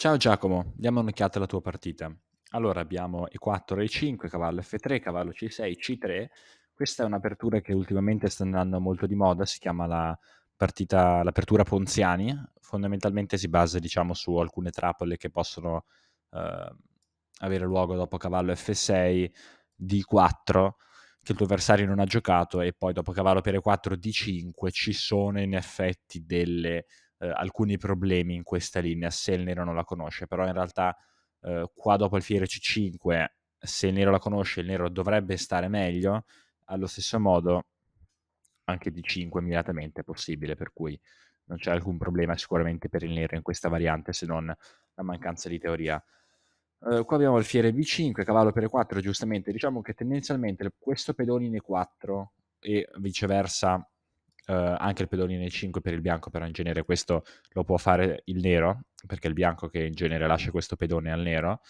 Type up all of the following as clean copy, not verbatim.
Ciao Giacomo, diamo un'occhiata alla tua partita. Allora abbiamo E4, E5, cavallo F3, cavallo C6, C3. Questa è un'apertura che ultimamente sta andando molto di moda, si chiama l'apertura Ponziani. Fondamentalmente si basa, diciamo, su alcune trappole che possono eh, avere luogo dopo cavallo F6, D4, che il tuo avversario non ha giocato, e poi dopo cavallo per E4, D5 ci sono in effetti alcuni problemi in questa linea se il nero non la conosce, però in realtà qua dopo alfiere C5, se il nero la conosce, il nero dovrebbe stare meglio. Allo stesso modo anche D5 immediatamente è possibile, per cui non c'è alcun problema sicuramente per il nero in questa variante, se non la mancanza di teoria. Qua abbiamo alfiere B5, cavallo per E4, giustamente. Diciamo che tendenzialmente questo pedone in E4 e viceversa, anche il pedone in E5 per il bianco, però in genere questo lo può fare il nero, perché è il bianco che in genere lascia questo pedone al nero.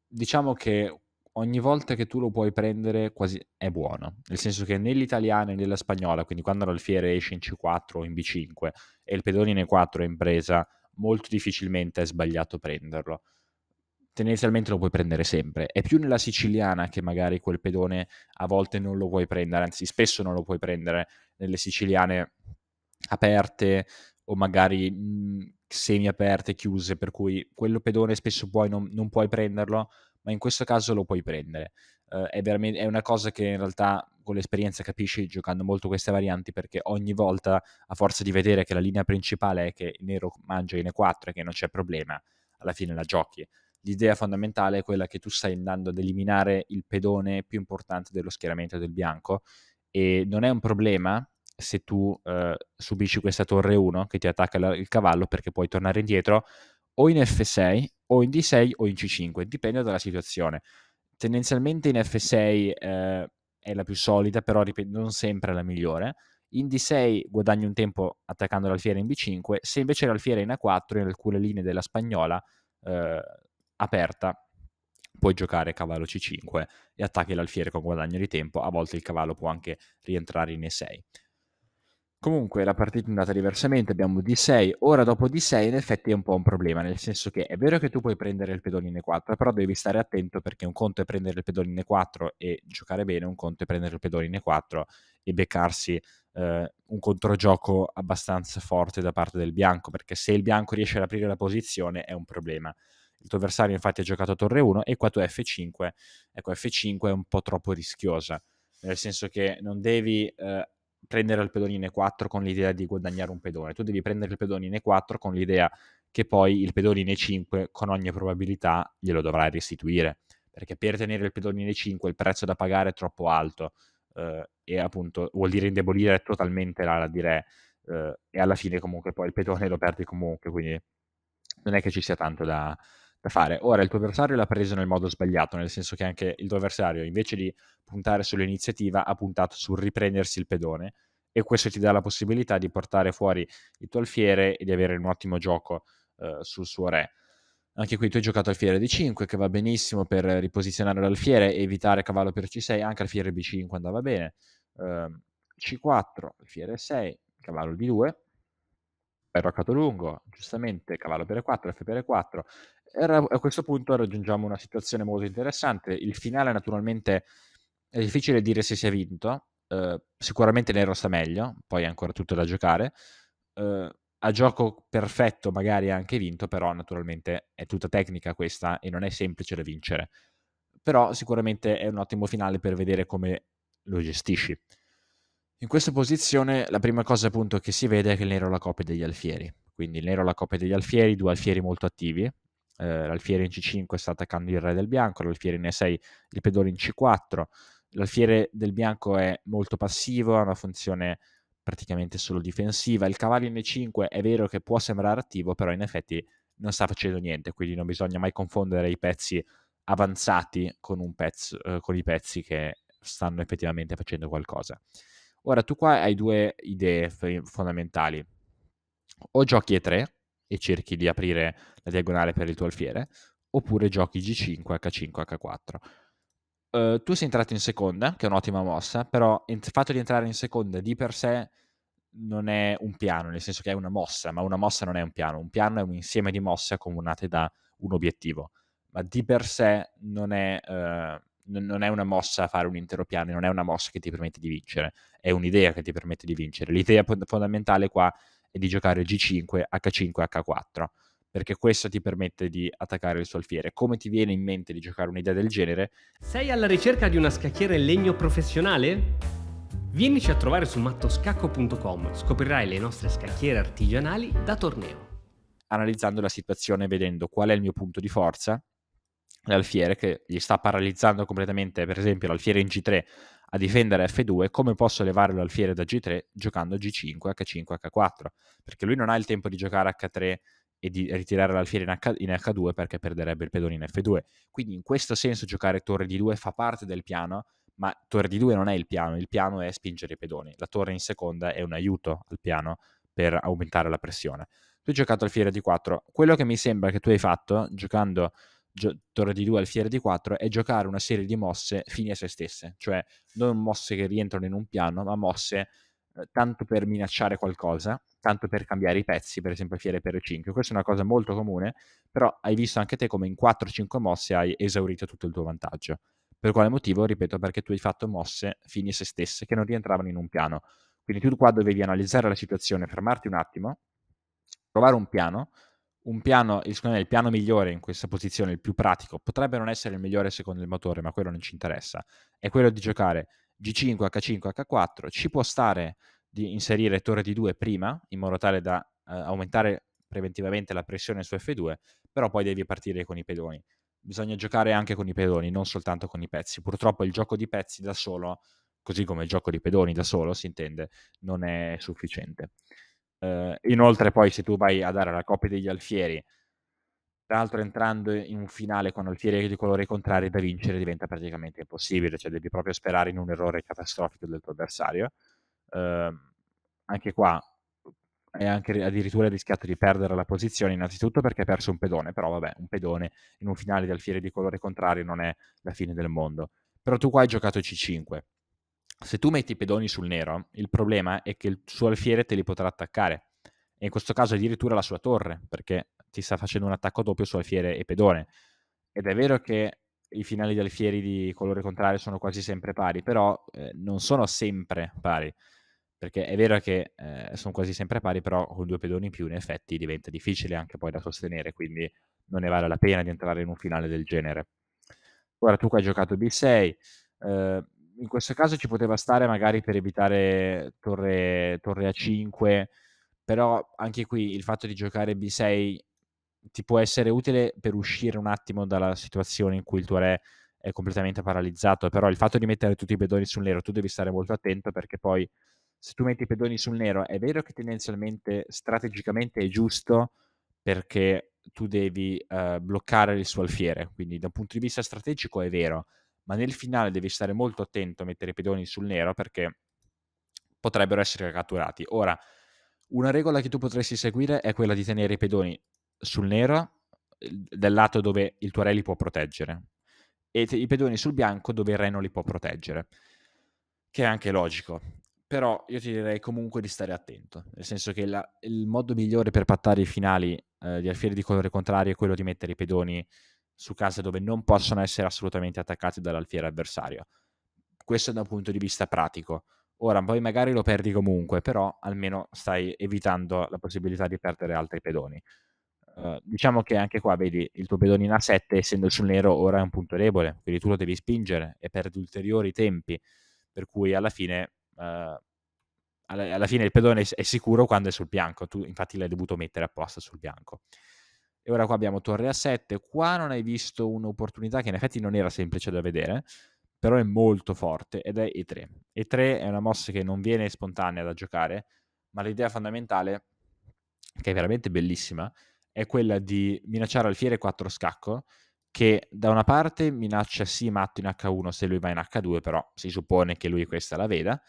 Diciamo che ogni volta che tu lo puoi prendere quasi è buono, nel senso che nell'italiana e nella spagnola, quindi quando l'alfiere esce in C4 o in B5 e il pedone in E4 è in presa, molto difficilmente è sbagliato prenderlo. Tendenzialmente lo puoi prendere sempre. È più nella siciliana che magari quel pedone a volte non lo puoi prendere, anzi spesso non lo puoi prendere nelle siciliane aperte o magari semi aperte, chiuse, per cui quello pedone spesso poi non puoi prenderlo, ma in questo caso lo puoi prendere. È una cosa che in realtà con l'esperienza capisci giocando molto queste varianti, perché ogni volta, a forza di vedere che la linea principale è che il nero mangia in E4 e che non c'è problema, alla fine la giochi. L'idea fondamentale è quella che tu stai andando ad eliminare il pedone più importante dello schieramento del bianco, e non è un problema se tu subisci questa torre 1 che ti attacca il cavallo, perché puoi tornare indietro o in F6 o in D6 o in C5, dipende dalla situazione. Tendenzialmente in F6 è la più solida, però ripeto, non sempre è la migliore. In D6 guadagni un tempo attaccando l'alfiere in B5, se invece l'alfiere è in A4 in alcune linee della spagnola eh, aperta puoi giocare cavallo C5 e attacchi l'alfiere con guadagno di tempo, a volte il cavallo può anche rientrare in E6. Comunque la partita è andata diversamente, abbiamo D6, ora dopo D6 in effetti è un po' un problema, nel senso che è vero che tu puoi prendere il pedone in E4, però devi stare attento, perché un conto è prendere il pedone in E4 e giocare bene, un conto è prendere il pedone in E4 e beccarsi un controgioco abbastanza forte da parte del bianco, perché se il bianco riesce ad aprire la posizione è un problema. Il tuo avversario infatti ha giocato torre 1 e qua tu F5, ecco F5 è un po' troppo rischiosa, nel senso che non devi prendere il pedone in E4 con l'idea di guadagnare un pedone, tu devi prendere il pedone in E4 con l'idea che poi il pedone in E5 con ogni probabilità glielo dovrai restituire, perché per tenere il pedone in E5 il prezzo da pagare è troppo alto, e appunto vuol dire indebolire totalmente l'ala di re, e alla fine comunque poi il pedone lo perdi comunque, quindi non è che ci sia tanto da fare. Ora, il tuo avversario l'ha preso nel modo sbagliato, nel senso che anche il tuo avversario, invece di puntare sull'iniziativa, ha puntato sul riprendersi il pedone, e questo ti dà la possibilità di portare fuori il tuo alfiere e di avere un ottimo gioco sul suo re. Anche qui tu hai giocato alfiere D5, che va benissimo per riposizionare l'alfiere e evitare cavallo per C6, anche alfiere B5 andava bene. C4, alfiere 6, cavallo D2, roccato lungo, giustamente cavallo per E4, F per E4. A questo punto raggiungiamo una situazione molto interessante. Il finale naturalmente è difficile dire se si è vinto, sicuramente Nero sta meglio, poi è ancora tutto da giocare. A gioco perfetto magari ha anche vinto, però naturalmente è tutta tecnica questa e non è semplice da vincere. Però sicuramente è un ottimo finale per vedere come lo gestisci. In questa posizione la prima cosa appunto che si vede è che il nero ha la coppia degli alfieri, quindi il nero ha la coppia degli alfieri, due alfieri molto attivi, l'alfiere in C5 sta attaccando il re del bianco, l'alfiere in E6 il pedone in C4, l'alfiere del bianco è molto passivo, ha una funzione praticamente solo difensiva, il cavallo in E5 è vero che può sembrare attivo, però in effetti non sta facendo niente, quindi non bisogna mai confondere i pezzi avanzati con i pezzi che stanno effettivamente facendo qualcosa. Ora, tu qua hai due idee fondamentali. O giochi E3 e cerchi di aprire la diagonale per il tuo alfiere, oppure giochi G5, H5, H4. Tu sei entrato in seconda, che è un'ottima mossa, però il fatto di entrare in seconda di per sé non è un piano, nel senso che è una mossa, ma una mossa non è un piano. Un piano è un insieme di mosse accomunate da un obiettivo, ma di per sé non è una mossa a fare un intero piano, non è una mossa che ti permette di vincere, è un'idea che ti permette di vincere. L'idea fondamentale qua è di giocare G5, H5, H4, perché questo ti permette di attaccare il suo alfiere. Come ti viene in mente di giocare un'idea del genere? Sei alla ricerca di una scacchiera in legno professionale? Vienici a trovare su mattoscacco.com, scoprirai le nostre scacchiere artigianali da torneo. Analizzando la situazione, vedendo qual è il mio punto di forza, l'alfiere che gli sta paralizzando completamente, per esempio l'alfiere in G3 a difendere F2, come posso levare l'alfiere da G3 giocando G5, H5, H4, perché lui non ha il tempo di giocare H3 e di ritirare l'alfiere in H2 perché perderebbe il pedone in F2. Quindi in questo senso giocare torre D2 fa parte del piano, ma torre D2 non è il piano è spingere i pedoni. La torre in seconda è un aiuto al piano per aumentare la pressione. Tu hai giocato alfiere D4, quello che mi sembra che tu hai fatto giocando torre D2 alfiere D4 è giocare una serie di mosse fini a se stesse, cioè non mosse che rientrano in un piano, ma mosse tanto per minacciare qualcosa, tanto per cambiare i pezzi, per esempio alfiere per 5. Questa è una cosa molto comune, però hai visto anche te come in 4-5 mosse hai esaurito tutto il tuo vantaggio. Per quale motivo? Ripeto, perché tu hai fatto mosse fini a se stesse che non rientravano in un piano. Quindi tu qua dovevi analizzare la situazione, fermarti un attimo, trovare un piano, secondo me il piano migliore in questa posizione, il più pratico, potrebbe non essere il migliore secondo il motore, ma quello non ci interessa, è quello di giocare G5, H5, H4, ci può stare di inserire torre D2 prima, in modo tale da aumentare preventivamente la pressione su F2, però poi devi partire con i pedoni. Bisogna giocare anche con i pedoni, non soltanto con i pezzi. Purtroppo il gioco di pezzi da solo, così come il gioco di pedoni da solo, si intende, non è sufficiente. Inoltre poi se tu vai a dare la coppia degli alfieri, tra l'altro entrando in un finale con alfieri di colori contrari da vincere diventa praticamente impossibile, cioè devi proprio sperare in un errore catastrofico del tuo avversario. Anche qua hai anche addirittura rischiato di perdere la posizione, innanzitutto perché hai perso un pedone, però vabbè, un pedone in un finale di alfieri di colore contrario non è la fine del mondo. Però tu qua hai giocato C5. Se tu metti i pedoni sul nero, il problema è che il suo alfiere te li potrà attaccare. E in questo caso addirittura la sua torre, perché ti sta facendo un attacco doppio su alfiere e pedone. Ed è vero che i finali di alfieri di colore contrario sono quasi sempre pari, però non sono sempre pari. Perché è vero che sono quasi sempre pari, però con due pedoni in più in effetti diventa difficile anche poi da sostenere, quindi non ne vale la pena di entrare in un finale del genere. Ora tu qua hai giocato B6, in questo caso ci poteva stare magari per evitare torre A5, però anche qui il fatto di giocare B6 ti può essere utile per uscire un attimo dalla situazione in cui il tuo re è completamente paralizzato, però il fatto di mettere tutti i pedoni sul nero tu devi stare molto attento, perché poi se tu metti i pedoni sul nero è vero che tendenzialmente strategicamente è giusto, perché tu devi bloccare il suo alfiere, quindi da un punto di vista strategico è vero, ma nel finale devi stare molto attento a mettere i pedoni sul nero perché potrebbero essere catturati. Ora, una regola che tu potresti seguire è quella di tenere i pedoni sul nero, del lato dove il tuo re li può proteggere, e i pedoni sul bianco dove il re non li può proteggere, che è anche logico. Però io ti direi comunque di stare attento, nel senso che il modo migliore per pattare i finali di alfieri di colore contrario è quello di mettere i pedoni su case dove non possono essere assolutamente attaccati dall'alfiere avversario. Questo da un punto di vista pratico. Ora, poi magari lo perdi comunque, però almeno stai evitando la possibilità di perdere altri pedoni. Diciamo che anche qua, vedi, il tuo pedone in A7, essendo sul nero, ora è un punto debole, quindi tu lo devi spingere e perdi ulteriori tempi, per cui alla fine, alla fine il pedone è sicuro quando è sul bianco, tu infatti l'hai dovuto mettere apposta sul bianco. E ora qua abbiamo torre A7, qua non hai visto un'opportunità che in effetti non era semplice da vedere, però è molto forte, ed è E3. E3 è una mossa che non viene spontanea da giocare, ma l'idea fondamentale, che è veramente bellissima, è quella di minacciare alfiere 4 scacco, che da una parte minaccia sì matto in H1 se lui va in H2, però si suppone che lui questa la veda,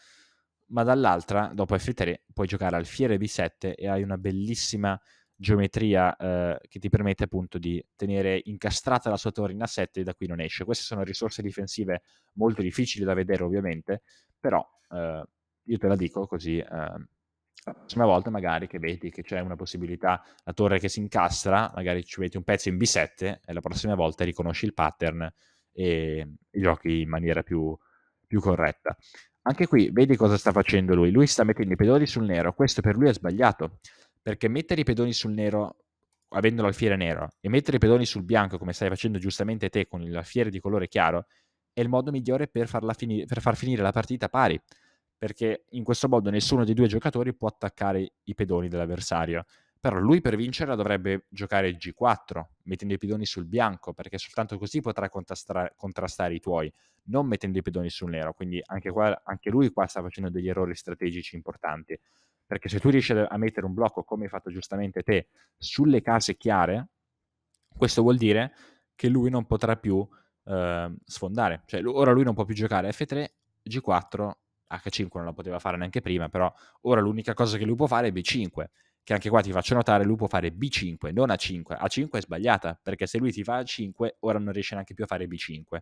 ma dall'altra, dopo F3, puoi giocare alfiere B7 e hai una bellissima geometria che ti permette appunto di tenere incastrata la sua torre in A7 e da qui non esce. Queste sono risorse difensive molto difficili da vedere ovviamente, però io te la dico così La prossima volta magari che vedi che c'è una possibilità, la torre che si incastra, magari ci metti un pezzo in B7 e la prossima volta riconosci il pattern e giochi in maniera più corretta. Anche qui vedi cosa sta facendo lui. Lui sta mettendo i pedoni sul nero, questo per lui è sbagliato, perché mettere i pedoni sul nero avendo l'alfiere nero e mettere i pedoni sul bianco come stai facendo giustamente te con l'alfiere di colore chiaro è il modo migliore per per far finire la partita pari, perché in questo modo nessuno dei due giocatori può attaccare i pedoni dell'avversario. Però lui per vincerla dovrebbe giocare G4, mettendo i pedoni sul bianco, perché soltanto così potrà contrastare i tuoi, non mettendo i pedoni sul nero. Quindi anche lui qua sta facendo degli errori strategici importanti. Perché se tu riesci a mettere un blocco, come hai fatto giustamente te, sulle case chiare, questo vuol dire che lui non potrà più sfondare. Cioè, ora lui non può più giocare F3, G4, H5 non la poteva fare neanche prima, però ora l'unica cosa che lui può fare è B5, che anche qua ti faccio notare, lui può fare B5, non A5. A5 è sbagliata, perché se lui ti fa A5, ora non riesce neanche più a fare B5.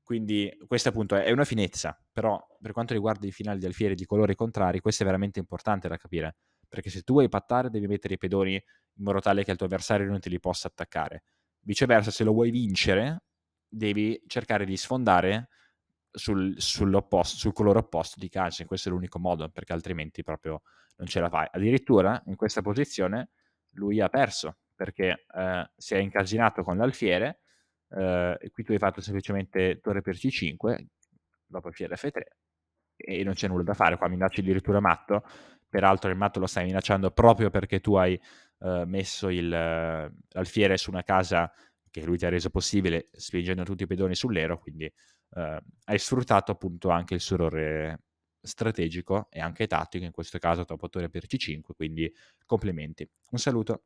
Quindi questa appunto è una finezza, però per quanto riguarda i finali di alfiere di colori contrari, questo è veramente importante da capire, perché se tu vuoi pattare devi mettere i pedoni in modo tale che il tuo avversario non te li possa attaccare. Viceversa, se lo vuoi vincere, devi cercare di sfondare sul colore opposto di calcio. Questo è l'unico modo, perché altrimenti proprio non ce la fai. Addirittura in questa posizione lui ha perso, perché si è incasinato con l'alfiere, e qui tu hai fatto semplicemente torre per C5, dopo alfiere F3, e non c'è nulla da fare. Qua minacci addirittura matto, peraltro il matto lo stai minacciando proprio perché tu hai messo l'alfiere su una casa che lui ti ha reso possibile spingendo tutti i pedoni sull'ero, quindi hai sfruttato appunto anche il suo errore strategico e anche tattico, in questo caso dopo torre per C5, quindi complimenti. Un saluto.